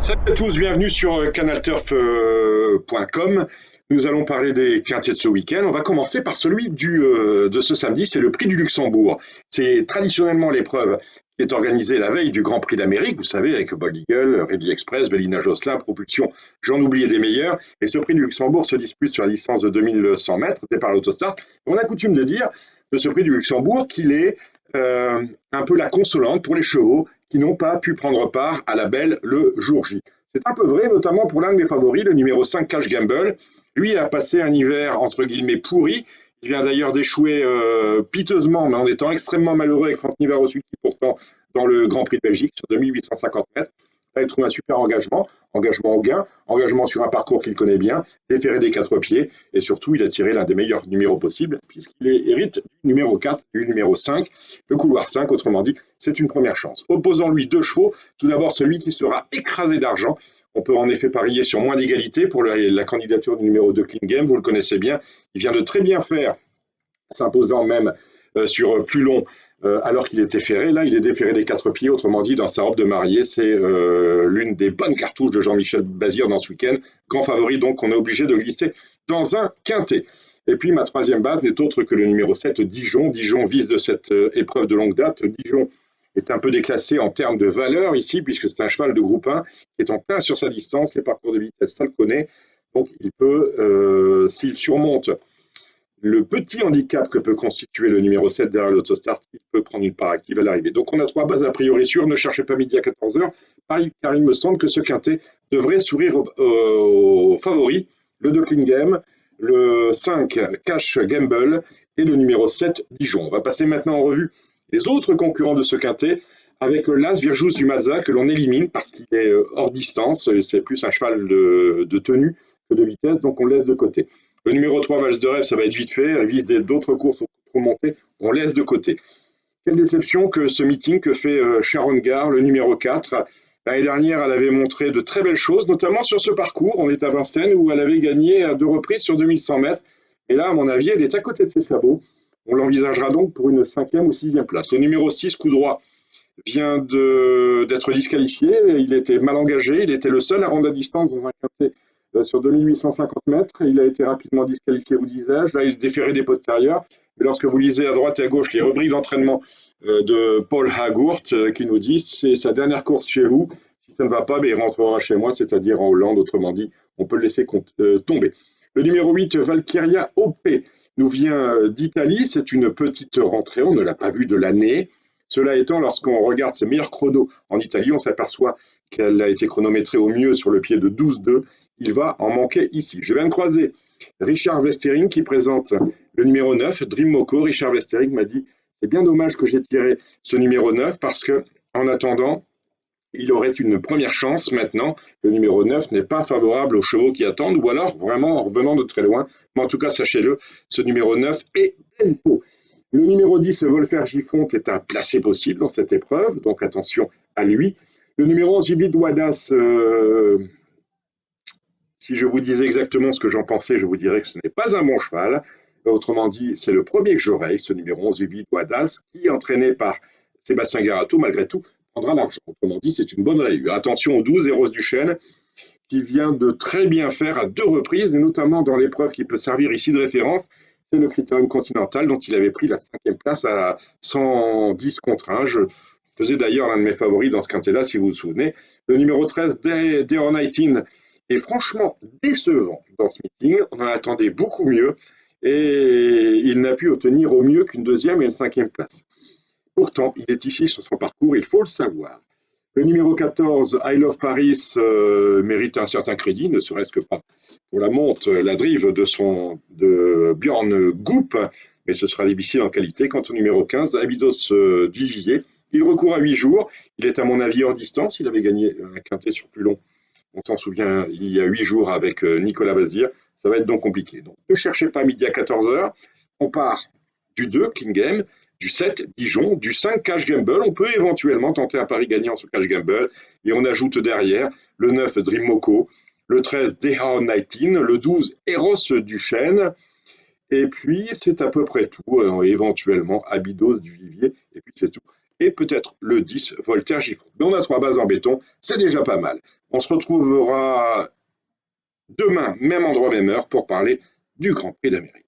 Salut à tous, bienvenue sur canalturf.com. Nous allons parler des quintés de ce week-end. On va commencer par celui de ce samedi, c'est le Prix du Luxembourg. C'est traditionnellement l'épreuve qui est organisée la veille du Grand Prix d'Amérique, vous savez, avec Bold Eagle, Ready Express, Bellina Josselin, Propulsion, j'en oubliais des meilleurs. Et ce Prix du Luxembourg se dispute sur la distance de 2100 mètres, départ l'autostart. On a coutume de dire de ce Prix du Luxembourg qu'il est un peu la consolante pour les chevaux qui n'ont pas pu prendre part à la belle le jour J. C'est un peu vrai, notamment pour l'un de mes favoris, le numéro 5, Cash Gamble. Lui a passé un hiver, entre guillemets, pourri. Il vient d'ailleurs d'échouer piteusement, mais en étant extrêmement malheureux avec Franck Nivard-Rossuti, pourtant dans le Grand Prix de Belgique, sur 2850 mètres. Là, il trouve un super engagement au gain, engagement sur un parcours qu'il connaît bien, déféré des quatre pieds, et surtout, il a tiré l'un des meilleurs numéros possibles, puisqu'il hérite du numéro 4, du numéro 5, le couloir 5, autrement dit, c'est une première chance. Opposant lui deux chevaux, tout d'abord celui qui sera écrasé d'argent. On peut en effet parier sur moins d'égalité pour la candidature du numéro 2 King Game, vous le connaissez bien, il vient de très bien faire, s'imposant même sur plus long, alors qu'il était ferré. Là, il est déferré des quatre pieds, autrement dit, dans sa robe de mariée. C'est l'une des bonnes cartouches de Jean-Michel Bazir dans ce week-end. Grand favori, donc, on est obligé de glisser dans un quintet. Et puis, ma troisième base n'est autre que le numéro 7, Dijon. Dijon vise de cette épreuve de longue date. Dijon est un peu déclassé en termes de valeur ici, puisque c'est un cheval de groupe 1 qui est en plein sur sa distance. Les parcours de vitesse, ça le connaît. Donc, il peut, s'il surmonte le petit handicap que peut constituer le numéro 7 derrière l'autostart, il peut prendre une part active à l'arrivée. Donc on a trois bases a priori sûres, ne cherchez pas midi à 14h, car il me semble que ce quintet devrait sourire aux favoris, le 2 Klingem, le 5 Cash Gamble et le numéro 7 Dijon. On va passer maintenant en revue les autres concurrents de ce quintet, avec l'As Virjus du Mazza que l'on élimine parce qu'il est hors distance, c'est plus un cheval de tenue que de vitesse, donc on le laisse de côté. Le numéro 3, Valse de Rêve, ça va être vite fait. Elle vise d'autres courses trop montées. On laisse de côté. Quelle déception que ce meeting que fait Sharon Gare, le numéro 4. L'année dernière, elle avait montré de très belles choses, notamment sur ce parcours. On est à Vincennes où elle avait gagné à 2 reprises sur 2100 mètres. Et là, à mon avis, elle est à côté de ses sabots. On l'envisagera donc pour une 5e ou 6e place. Le numéro 6, Coup droit, vient d'être disqualifié. Il était mal engagé. Il était le seul à rendre à distance dans un quintet sur 2850 mètres. Il a été rapidement disqualifié, vous disais-je. Là, il se déférait des postérieurs. Mais lorsque vous lisez à droite et à gauche les rubriques d'entraînement de Paul Hagourt qui nous dit c'est sa dernière course chez vous. Si ça ne va pas, il rentrera chez moi, c'est-à-dire en Hollande. Autrement dit, on peut le laisser tomber. Le numéro 8, Valkyria OP, nous vient d'Italie. C'est une petite rentrée. On ne l'a pas vue de l'année. Cela étant, lorsqu'on regarde ses meilleurs chronos en Italie, on s'aperçoit qu'elle a été chronométrée au mieux sur le pied de 12,2. Il va en manquer ici. Je viens de croiser Richard Westering qui présente le numéro 9, Dream Moco. Richard Westering m'a dit c'est bien dommage que j'ai tiré ce numéro 9 parce que, en attendant, il aurait une première chance maintenant. Le numéro 9 n'est pas favorable aux chevaux qui attendent ou alors vraiment en revenant de très loin. Mais en tout cas, sachez-le, ce numéro 9 est Tempo. Le numéro 10, Wolfer Giffon, est un placé possible dans cette épreuve, donc attention à lui. Le numéro 11, Ibid Wadas, si je vous disais exactement ce que j'en pensais, je vous dirais que ce n'est pas un bon cheval. Autrement dit, c'est le premier que j'aurai, ce numéro 11, Ibid Wadas, qui, entraîné par Sébastien Garato, malgré tout, prendra l'argent. Autrement dit, c'est une bonne rayure. Attention au 12, Eros Duchesne, qui vient de très bien faire à 2 reprises, et notamment dans l'épreuve qui peut servir ici de référence, c'est le Critérium Continental, dont il avait pris la 5e place à 110 contre 1. Je faisais d'ailleurs l'un de mes favoris dans ce quintet-là, si vous vous souvenez. Le numéro 13, Deor 19, est franchement décevant dans ce meeting. On en attendait beaucoup mieux, et il n'a pu obtenir au mieux qu'une 2e et une 5e place. Pourtant, il est ici sur son parcours, il faut le savoir. Le numéro 14, I Love Paris, mérite un certain crédit, ne serait-ce que pas pour la monte, la drive de Björn Goop, mais ce sera difficile en qualité. Quant au numéro 15, Abydos Duvivier, il recourt à 8 jours. Il est à mon avis hors distance. Il avait gagné un quintet sur plus long. On s'en souvient, il y a 8 jours avec Nicolas Bazir. Ça va être donc compliqué. Donc, ne cherchez pas midi à 14h. On part du 2, King Game, du 7, Dijon, du 5, Cash Gamble. On peut éventuellement tenter un pari gagnant sur Cash Gamble. Et on ajoute derrière le 9, Dream Moco, le 13, Deha 19, le 12, Eros Duchesne. Et puis, c'est à peu près tout. Éventuellement, Abydos du Vivier. Et puis, c'est tout. et peut-être le 10 Voltaire Gifford. Mais on a 3 bases en béton, c'est déjà pas mal. On se retrouvera demain, même endroit, même heure, pour parler du Grand Prix d'Amérique.